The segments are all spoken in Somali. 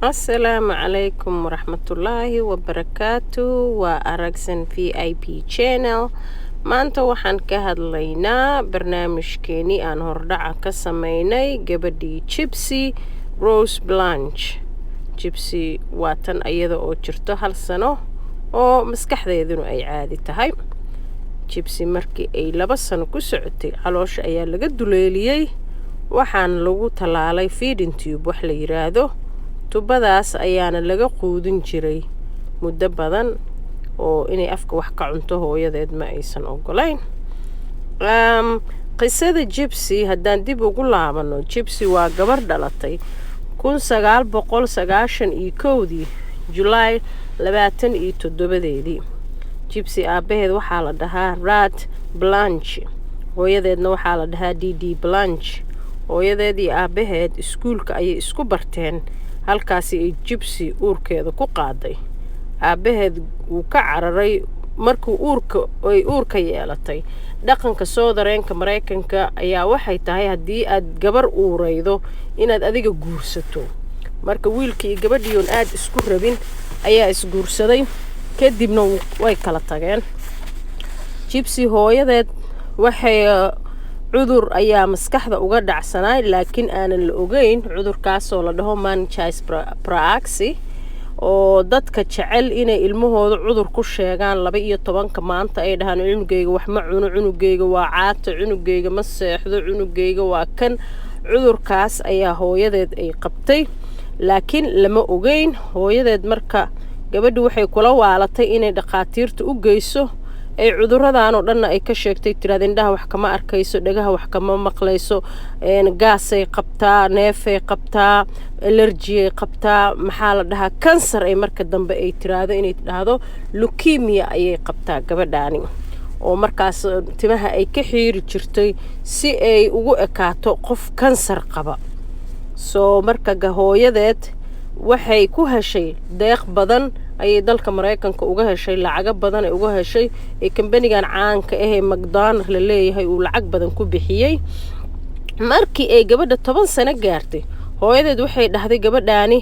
Assalamu alaikum warahmatullahi wabarakatuh. Waa Aragsan VIP channel. Maanta waxaan ka hadlaynaa barnaamijkeeni aan hordhaca ka sameynay gabadhii Gypsy Rose Blanche. Gypsy waa tan ayada oo jirto 1 sano oo maskaxdeeduna ay caadi tahay. Gypsy markii ay 2 sano ku socotay caloosha ayaa laga duleeliyay waxaan lagu talaalay feeding tube wax la yiraahdo. Tubadaas ayaana laga quudin jiray muddo badan oo inay afka wax ka cunto hooyadeed ma aysan ogolayn. Qisada Gypsy haddaan dib ugu laabano, Gypsy waa gabar dhalatay 1991 July 27. Gypsy aabaheed waxaa la dhahaa Rat Blanche, hooyadeedna waxaa la dhahaa Didi Blanche. Hooyadeed iyo aabaheed iskuulka ayay isku barteen. Halkaasi ay Gypsy uurkeeda ku qaaday. Aabaheed uu ka cararay markuu uurka yeelatay. Dhaqanka soo dareenka Mareykanka ayaa waxay tahay haddii aad gabar uuraydo inaad adiga guursato. Marka wiilkii iyo gabadhii oo aad isku rabin ayaa isguursaday kadibna way kala tageen. Gypsy hooyadeed waxay cudur ayaa maskaxda uga dhacsanay laakiin aanan la ogeyn cudurkaas oo la dhaho meningitis praxis oo dadka jecel inay ilmahooda cudur ku sheegaan 12 maanta ay dhahaan cunugeyga wax ma cuno, cunugeyga waa caato, cunugeyga ma seexdo, cunugeyga waa kan. Cudurkaas ayaa hooyadeed ay qabtay laakiin lama ogeyn. Hooyadeed marka gabadhu waxay kula waalatay inay dhaqaatiirta u geyso ay cuduradan oo dhan ay ka sheegtay tiraad indhaha wax kama arkayso, dhagaha wax kama maqlayso, gaasay qabtaa, neefay qabtaa, allergy ay qabtaa, maxaa la dhahaa kansar ay marka dambe ay tiraado inay dhahdo leukemia ayay qabtaa gabadhaani oo markaas timaha ay ka xiiri jirtay si ay ugu ekaato qof kansar qaba. Marka hooyadeed waxay ku heshay deeq badan ayay dalka Mareykanka uga heshay, lacag badan ay uga heshay ee kambanigan caanka ah ee McDonald's la leeyahay uu lacag badan ku bixiyay. Markii ay gabadha 10 sano gaartay hooyadeed waxay dhahday gabadhaani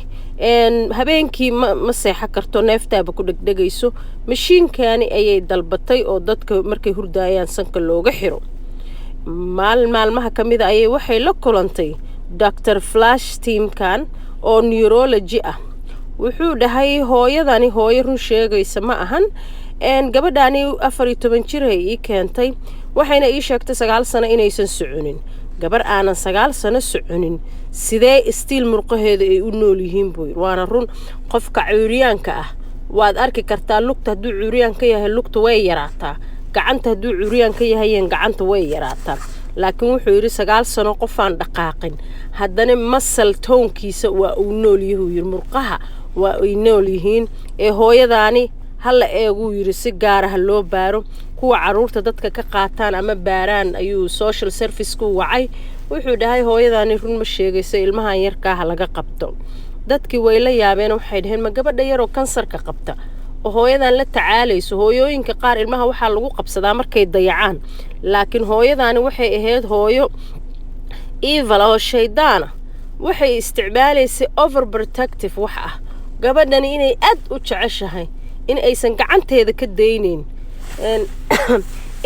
habeenkii ma seexan karto, neeftaaba ku dhagdhagayso. Mashiinkani ayay dalbatay oo dadka markay hurdayaan sanka looga xiro. Maalmaha kamid ayay waxay la kulantay Dr. Flash teamkan oo neurology ah. Wuxuu dhahay hooyadani hooyo run sheegaysa ma ahan. Gabadhaani 14 jir ay keentay waxayna ii sheegtay 9 sano inaysan soconin. Gabar aanan 9 sano soconin sidee stiil murqaheeda ay u nool yihiin buu. Waana run qofka cuuriyaanka ah waad arki kartaa lugta hadduu cuuriyaan ka yahay lugta way yaraataa, gacanta hadduu cuuriyaan ka yahay gacanta way yaraataa. Laakiin wuxuu yiri 9 sano qof aan dhaqaaqin haddana muscle tone-kiisa waa uu nool yahay, murqaha waa ay nool yihiin. Hooyadaani hal eegu yiri si gaar ah loo baaro kuwa caruurta dadka ka qaataan ama baaraan ayuu social service ku wacay. Wuxuu dhahay hooyadaani run ma sheegayso, ilmahan yarka ah laga qabto. Dadkii way la yaabeen waxay dhaheen ma gabadha yar oo kansarka qabta oo hooyadan la tacaalayso. Hooyooyinka qaar ilmaha waxa lagu qabsadaa markay dayacaan, laakiin hooyadaani waxay ahayd hooyo evil oo shaydaan ah. Waxay isticmaalaysay overprotective wax ah gabadhani inay aad u jeceshahay in aysan gacanteeda ka daynayn,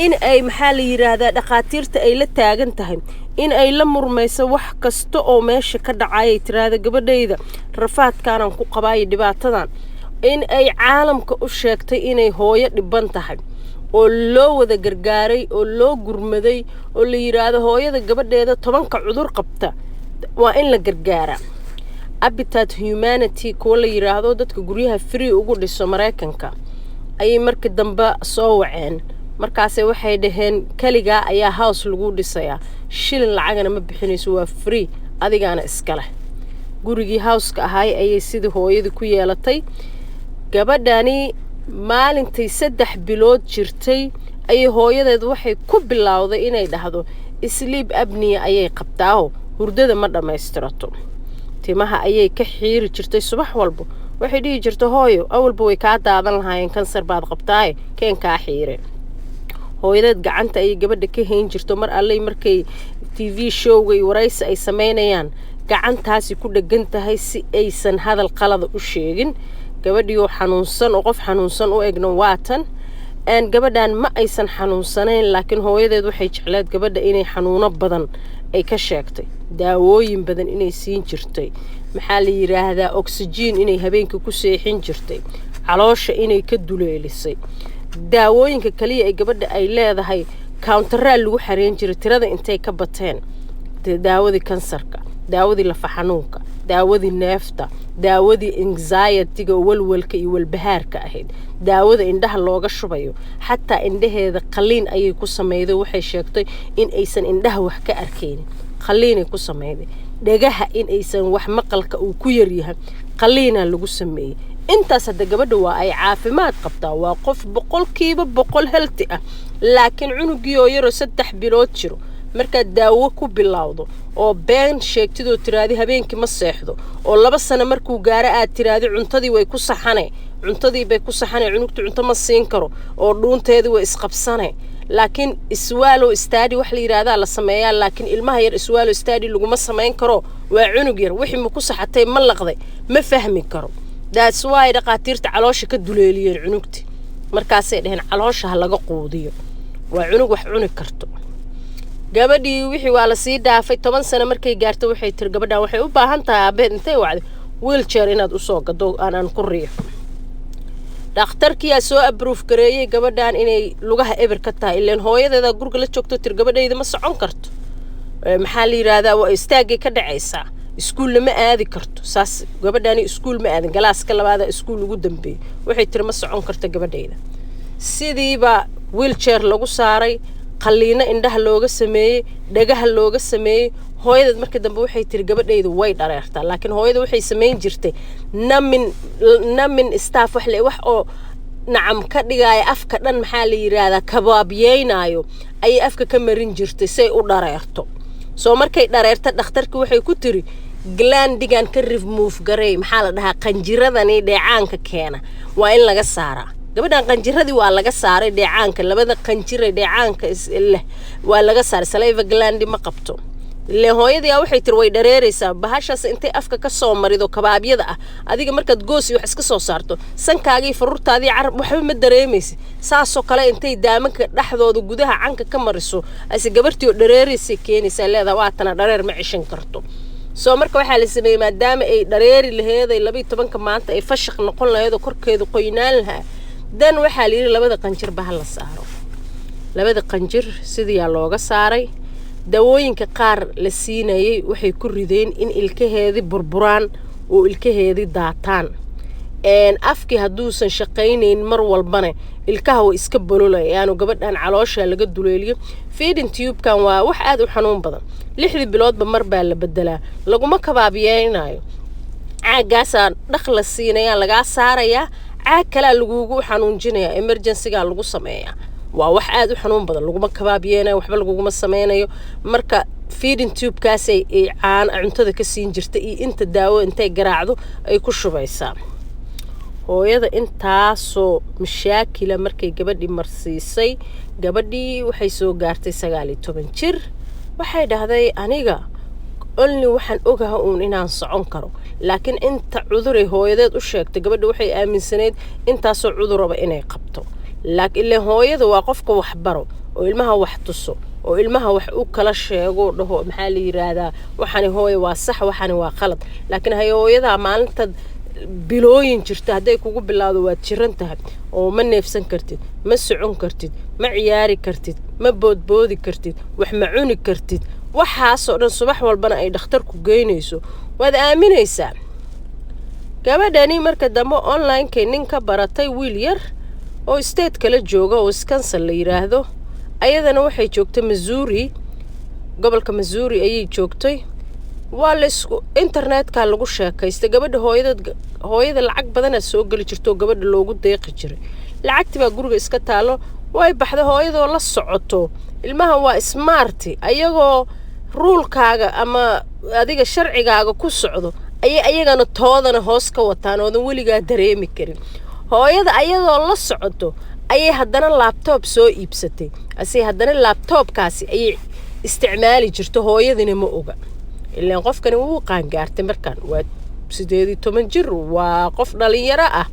in ay maxaa la yiraahdaa dhaqaatiirta ay la taagan tahay, in ay la murmayso wax kasta oo meesha ka dhacay tiraada gabadhayda rafaadkan aan ku qabay dhibaatadan, in ay caalamka u sheegtay inay hooyo dhiban tahay oo loo wada gargaaray oo loo gurmaday oo la yiraahdo hooyada gabadheeda 10 cudur qabta waa in la gargaara. Habitat Humanity kuwa la yiraahdo dadka guryaha free ugu dhiso Mareykanka ayay markii dambe soo waceen. Markaas waxay dhaheen kaliga ayaa house lagu dhisayaa, shilin lacagna ma bixinayso, waa free, adigana iska leh. Gurigii house-ka ahay ayay sidii hooyada ku yeelatay. Gabadhani maalintii 3 bilood jirtay ayay hooyadeed waxay ku bilowday inay dhahdo sleep apnea ayay qabtaa, hurdada ma dhameystirato. Timaha ayay ka xiiri jirtay subax walba. Waxay dhihi jirtay hooyo awalba way ka daadan lahaayeen kansar baad qabtaa, keen ka xiire. Hooyadeed gacanta ay gabadha ka hayn jirto mar alle markay TV show-ga waraysi ay sameynayaan gacantaasi ku dhagan tahay si aysan hadal qalada u sheegin gabadhii oo xanuunsan oo qof xanuunsan u egno waatan gabadhan ma aysan xanuunsanayn laakiin hooyadeed waxay jecleed gabadha inay xanuuno badan ay ka sheegtay daawooyin badan inay siin jirtay maxaa la yiraahdaa oxygen inay habeenkii ku seexin jirtay caloosha inay ka duleelisay daawooyinka kaliya ay gabadha ay leedahay counterral lagu xareen jiray tirada intay ka bateen daawadii kansarka daawadii lafa xanuunka daawadii neefta daawadii anxiety-ga walwalka iyo walbahaarka ahayd daawada indhaha looga shubayo xataa indhaheeda qaliin ayay ku sameeyday waxay sheegtay in aysan indhaha wax ka arkaynin qaliinay ku sameeyday dhagaha in aysan wax maqalka uu ku yar yahay qaliina lagu sameeyay intaas hadda gabadha waa ay caafimaad qabtaa waa qof 100% healthy ah laakiin cunugii oo yar oo 3 bilood jiro marka daawo ku bilowdo oo been sheegtidoo tiraadi habeenkii ma seexdo oo 2 sano markuu gaaro aad tiraadi cuntadii way ku saxanay cuntadii bay ku saxanay cunugtu cunto ma siin karo oo dhuunteedii way isqabsanay laakiin iswaalo study wax la yiraahdaa la sameeyaa laakiin ilmaha yar iswaalo study laguma sameyn karo waa cunug yar wixii ma ku saxatay ma laqday ma fahmi karo that's why dhaqaatiirta caloosha ka duleeliyeen cunugti markaasay dhaheen caloosha ha laga quudiyo waa cunug wax cuni karto gabadhii wixii waa la sii dhaafay 10 sano markay gaarto waxay tir gabadhan waxay u baahan tahay aabeed intay wacday wheelchair inaad u soo gado aan ku riixo dhakhtarkii soo approve gareeyay gabadhan inay lugaha eber ka tahay ileen hooyadeeda guriga la joogto tir gabadheeda ma socon karto maxaa la yiraahdaa waa istaagay ka dhacaysaa iskuul lama aadi karto saas gabadhani iskuul ma aadin galaaska labaada iskuul ugu dambeeyay waxay tir ma socon karto gabadheeda sidiiba wheelchair lagu saaray qaliina indhaha looga sameeyay dhagaha looga sameeyay hooyadeed markii dambe waxay tiri gabadheedu way dhareertaa laakiin hooyadu waxay sameyn jirtay namin staff wax oo nacam ka dhigaya afka dhan maxaa la yiraahdaa kabaabyeynaayo ay afka ka marin jirtay say u dhareerto soo markay dhareerta dhakhtarkii waxay ku tiri glandigan ka remove garay maxaa la dhahaa qanjiradani dheecaanka keena waa in laga saaraa gabadhan qanjiradii waa laga saaray dheecaanka labada qanjire dheecaanka leh waa laga saaray saliva gland ma qabto le hooyadii waxay tir way dhareeraysaa bahashaas intay afka ka soo marido kabaabyada ah adiga markaad goos iyo wax iska soo saarto sankaagii fururtaadii carab waxba ma dareemaysid saasoo kale intay daamanka dhaxdooda gudaha canka ka mariso ayse gabartii oo dhareeraysay keenaysaa leedahay waatana dhareer ma cishan karto soo marka waxaa la sameeyay maadaama ay dhareeri laheeday 12 maanta ay fashaq noqon laheedo korkeedu qoynaan lahaa dan waxaa la yiri labada qanjir ba la saaro labada qanjir sidii looga saaray dawooyinka qaar la siinayay waxay ku rideen in ilkaheedii burburaan oo ilkaheedii daataan afkii haduusan shaqaynayn mar walbana ilkaha way iska bololayaan oo gabadhan caloosha laga duleeliyo feeding tube-kan waa wax aad u xanuun badan 6 biloodba mar baa la bedelaa laguma kabaabiyeenayo caagaasa dhaq la siinaya laga saaraya caag kala lagugu xanuunjinaya emergency-ga lagu sameeyaa waa wax aad u xanuun badan laguma kabaabiyeenayo waxba laguma sameynayo marka feeding tube-kaas ay cuntada ka siin jirtay iyo inta daawo intay garaacdo ay ku shubaysaa hooyada intaasoo mashaakila markay gabadhii marsiisay gabadhii waxay soo gaartay 19 jir waxay dhahday aniga only waxaan ogahay inaan socon karo laakiin inta cudur ay hooyadeed u sheegtay gabadha waxay aaminsaneed intaasoo cuduraba inay qabto laakiin hooyadu waa qofka wax baro oo ilmaha wax tuso oo ilmaha wax u kala sheego dhaho maxaa la yiraahdaa waxani hooyo waa sax waxani waa qalad laakiin hooyada maalinta bilooyin jirta haday kugu bilaawdo waad jiran tahay oo ma neefsan kartid ma socon kartid ma ciyaari kartid ma boodboodi kartid wax ma cuni kartid waxaasoo dhan subax walbana ay dhakhtarku geynayso waad aaminaysaa gabadhani marka dambe online-ka ninka baratay wiil yar oo state kala jooga oo Wisconsin la yiraahdo ayadana waxay joogtay Missouri gobolka Missouri ayay joogtay waa la isku internet-ka lagu sheekaystay gabadha hooyada lacag badan soo gali jirto gabadha loogu deeqi jiray lacagti baa guriga iska taalo way baxda hooyadoo la socoto ilmaha waa smart ayagoo rulkaaga ama adiga sharcigaaga ku socdo ayagana toodana hoos ka wataan oo weligaa dareemi karin hooyada ayadoo la socoto ayay haddana laptop soo iibsatay asay haddana laptopkaasi ayay isticmaali jirto hooyadina ma oga ilaan qofkani wuu qaangaartay markaan waa 18 jir waa qof dhalinyaro ah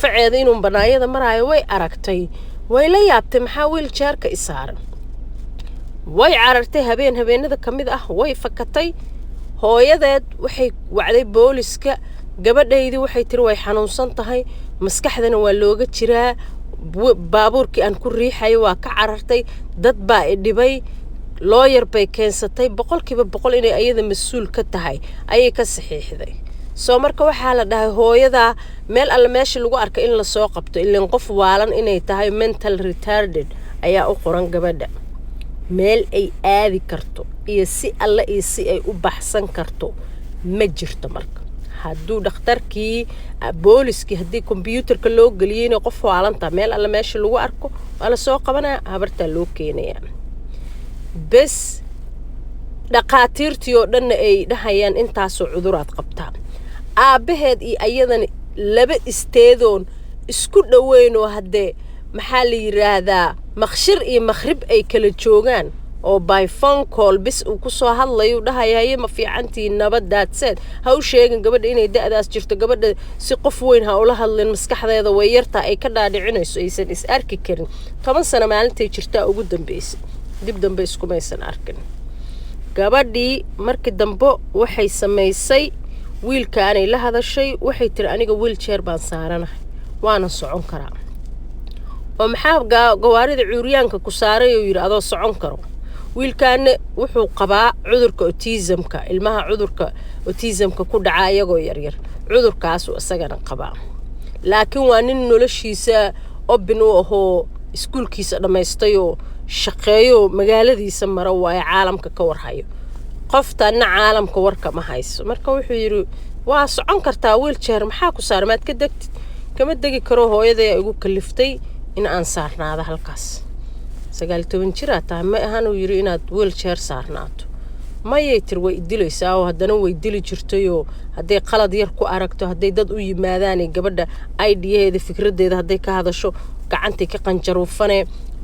faceeda inuu banaayada maraayo way aragtay way la yaabtay maxaa wheelchairka isaaran way carartay habeenada kamid ah way fakatay hooyadeed waxay wacday booliska gabadheydii waxay tiri way xanuunsan tahay maskaxdana waa looga jiraa baabuurkii aan ku riixay waa ka carartay dad baa idhibay lawyer bay keensatay 100% inay ayada mas'uul ka tahay ayay ka saxiixday soo marka waxaa la dhahay hooyada meel alla meesha lagu arkay in la soo qabto ilaan qof waalan inay tahay mental retarded ayaa u qoran gabadha meel ay aadi karto iyo si alla iyo si ay u baxsan karto ma jirto marka hadduu dhakhtarkii booliskii haddii computerka loo geliyay inay qof waalanta meel alla meesha lagu arko waa la soo qabanaya habartaa loo keenaya bes dhaqaatiirtii oo dhanna ay dhahayaan intaasoo cuduraad qabtaan aabaheed iyo ayadan laba isteedoon isku dhaweyn oo haddee maxaa la yiraahdaa maqshir iyo maqrib ay kala joogaan oo by phone call bis uu ku soo hadlayo dhahayahay ma fiicantii nabadaadseed ha u sheegin gabadha inay da'daas jirto gabadha si qof weyn ha ula hadlin maskaxdeeda way yartaa ay ka dhaadhicinayso aysan is arki karin 10 sano maalintay jirtaa ugu dambeysay dib dambe iskumaysan arkin gabadhii markii dambe waxay samaysay wiilkaanay la hadashay waxay tiri aniga wheelchair baan saaranahay waana socon karaa oo maxaa gawaarida cuuriyaanka ku saaray oo yiri adoo socon karo wiilkaan wuxuu qabaa cudurka autismka ilmaha cudurka autismka ku dhaca ayagoo yaryar cudurkaas uu asagana qabaa laakiin waa nin noloshiisa open u ahoo iskuulkiisa dhameystay oo shaqeeyo magaaladiisa maro waa caalamka ka warhayo qoftaana caalamka warka ma hayso marka wuxuu yiri waa socon kartaa wheelchair maxaa ku saarmaad ka degtid kama degi karo hooyaday igu kaliftay in aan saarnaado halkaas 19 jir ah ma ahan uu yiri inaad wheelchair saarnaato mayay tir way dilaysaa oo haddana way dili jirtay oo haday qalad yar ku aragto haday dad u yimaadaan gabadha ideaheeda fikradeeda haday ka hadasho gacantay ka qanjaruufane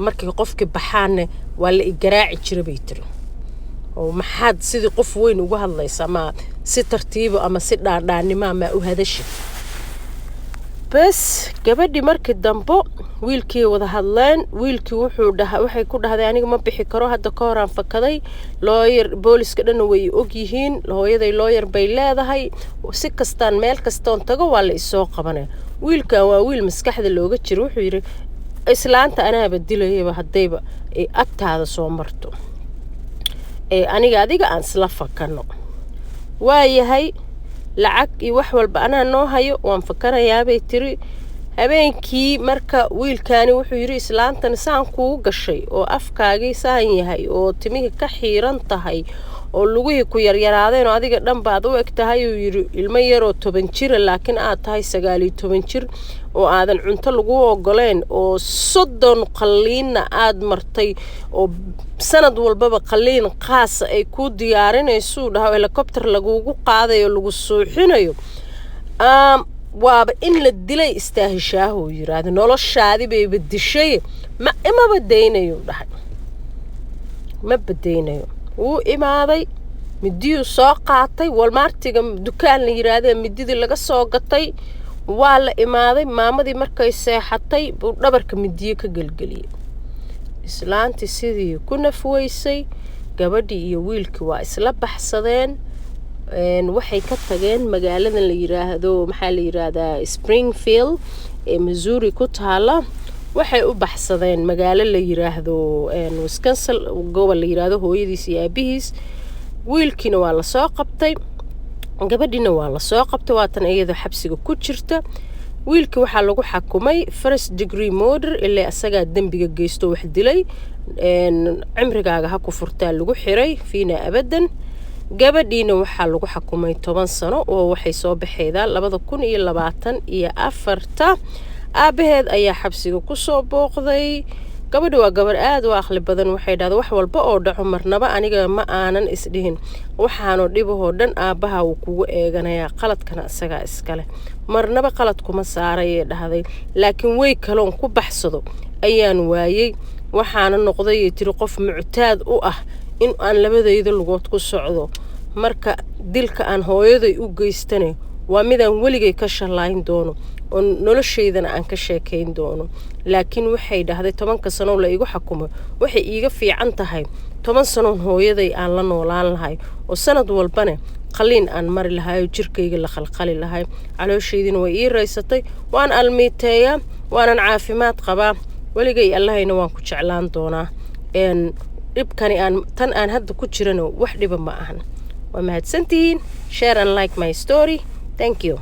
markii qofki baxaan waa la igaraaci jiray bay tir oo maxaad sidii qof weyn uga hadlaysaa ma si tartiib ama si dhaadhaanimo ma u hadashi bas gabadhi markii dambo wiilkii wada hadleen wiilkii wuxuu waxay ku dhahday aniga ma bixi karo hadda ka hor aan fakaday lawyer booliska dhan way og yihiin hooyaday lawyer bay leedahay si kastaan meel kastoon tago waa la isoo qabanay wiilkan waa wiil maskaxda looga jiro wuxuu yiri islaanta anaaba dilayba hadayba ay agtaada soo marto aniga adiga aan isla fakano waayahay lacag iyo wax walba ana noo hayo waan fakarayaa bay tiri habeenkii marka wiilkaani wuxuu yiri islaantan saan kugu gashay oo afkaagii saan yahay oo timihi ka xiiran tahay oo luguhi ku yaryaraadeen oo adiga dhan baad u egtahay uu yiri ilmo yar oo 10 jir laakiin aad tahay 19 jir oo aadan cunto lagu ogoleen oo 30 qaliina aad martay oo sanad walbaba qaliin qaas ay ku diyaarinayso dhaw helicopter lagugu qaadayo lagu suuxinayo waaba in la dilay istaahishaah yiraahdo noloshaadi bay bedishay ma badaynayo dhahay ma badaynayo uu imaaday midiyu soo qaatay walmartiga dukaan la yiraahdo mididii laga soo gatay waa la imaaday maamadii markay seexatay buu dhabarka midiye ka galgaliyay islaanti sidii ku nafweysay gabadhii iyo wiilkii waa isla baxsadeen waxay ka tageen magaalada la yiraahdo maxaa la yiraahdaa Springfield ee Missouri ku taala waxay u baxsadeen magaalo la yiraahdo Wisconsin gobol la yiraahdo hooyadiis iyo aabihiis wiilkiina waa la soo qabtay gabadhiina waa la soo qabtay waatan iyada xabsiga ku jirta wiilkii waxa lagu xakumay first degree murder ilaa asaga dambiga geysto wax dilay cimrigaaga ha ku furtaa lagu xiray fiina abadan gabadhiina waxa lagu xakumay 10 sano oo waxay soo baxaydaa 2024 aabaheed ayaa xabsiga ku soo booqday gabadhu waa gabar aad u aqli badan waxay dhahday wax walba oo dhaco marnaba aniga ma aanan isdhihin waxaano dhibahoo dhan aabaha uu kugu eeganaya qaladkana asaga iskale marnaba qalad kuma saaray dhahday laakiin way kaloon ku baxsado ayaan waayay waxaana noqday tiri qof muctaad u ah in aan labadayda lugood ku socdo marka dilka aan hooyaday u geystane waa midaan weligay ka shalayn doono oo nolosheydana aan ka sheekayn doono laakiin waxay dhahday 10 sano la igu xukumo waxay iiga fiican tahay 10 sano hooyaday aan la noolaan lahay oo sanad walbana qaliin aan mari lahay oo jirkayga la khalkhali lahay caloosheydina way ii raysatay waan almiiteeyaa waanan caafimaad qabaa weligay allahayna waan ku jeclaan doonaa dhibkani tan aan hadda ku jirano wax dhiba ma ahan waa mahadsantihiin share and like my story thank you